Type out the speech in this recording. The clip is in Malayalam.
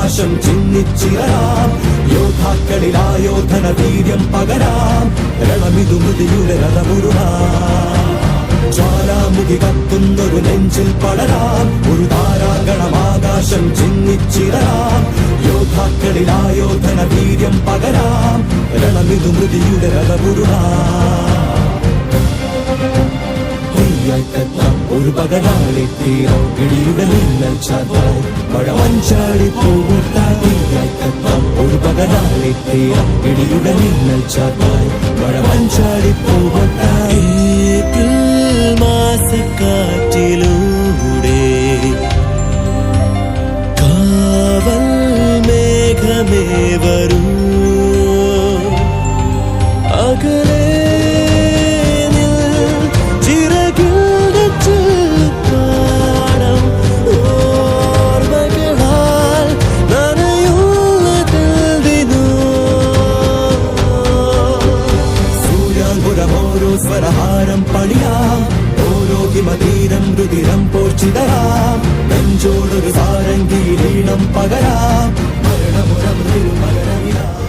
ആകാശം ചിന്നിച്ചിറരാം യോദ്ധാക്കളിലായോധന വീര്യം പകരാം രണമിതു മൃതിയുടെ രഥമുരുളാം ജ്വാലാമുഖി കത്തുന്നൊരു നെഞ്ചിൽ പടരാം ഒരു താരാഗണമാകാശം ചിന്നിച്ചിറരാം യോദ്ധാക്കളിലായോധന വീര്യം പകരാം രണമിതു മൃതിയുടെ രഥമുരുളാം ഒരു പകരാളി തീരോ ഇടിയുടെ മിന്നൽ ചാത്തായി മഴ മഞ്ചാടി പൂവുട്ടായി ഒരു പകരാളി തീരോ ഇടിയുടെ മിന്നൽ ചാത്തായി മഴ മഞ്ചാടി പൂവുട്ടായി മാസക്കാറ്റിലൂടെ കാവൽ മേഘമേ വരൂ അകലെ സ്വരഹാരം പണിയാം ഓരോ ഹിമതീരം രുതിരം പോർച്ചിതരാം നെഞ്ചോടൊരു സാരംഗീരീണം പകരാം മരണമുരം പകരവിരാം